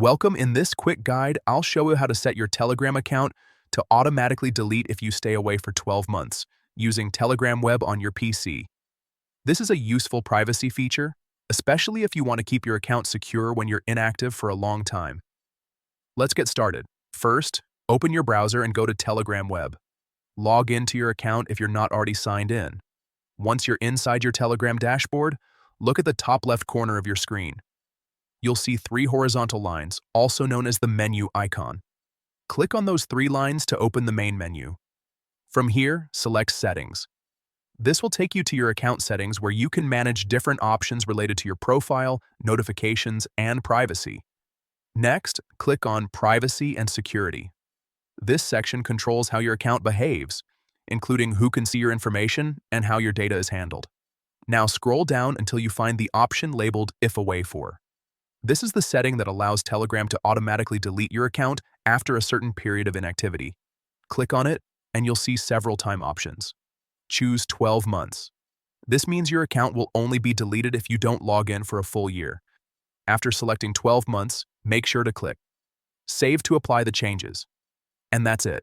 Welcome. In this quick guide, I'll show you how to set your Telegram account to automatically delete if you stay away for 12 months using Telegram Web on your PC. This is a useful privacy feature, especially if you want to keep your account secure when you're inactive for a long time. Let's get started. First, open your browser and go to Telegram Web. Log into your account if you're not already signed in. Once you're inside your Telegram dashboard, look at the top left corner of your screen. You'll see three horizontal lines, also known as the menu icon. Click on those three lines to open the main menu. From here, select Settings. This will take you to your account settings where you can manage different options related to your profile, notifications, and privacy. Next, click on Privacy and Security. This section controls how your account behaves, including who can see your information and how your data is handled. Now scroll down until you find the option labeled If Away For. This is the setting that allows Telegram to automatically delete your account after a certain period of inactivity. Click on it, and you'll see several time options. Choose 12 months. This means your account will only be deleted if you don't log in for a full year. After selecting 12 months, make sure to click Save to apply the changes. And that's it.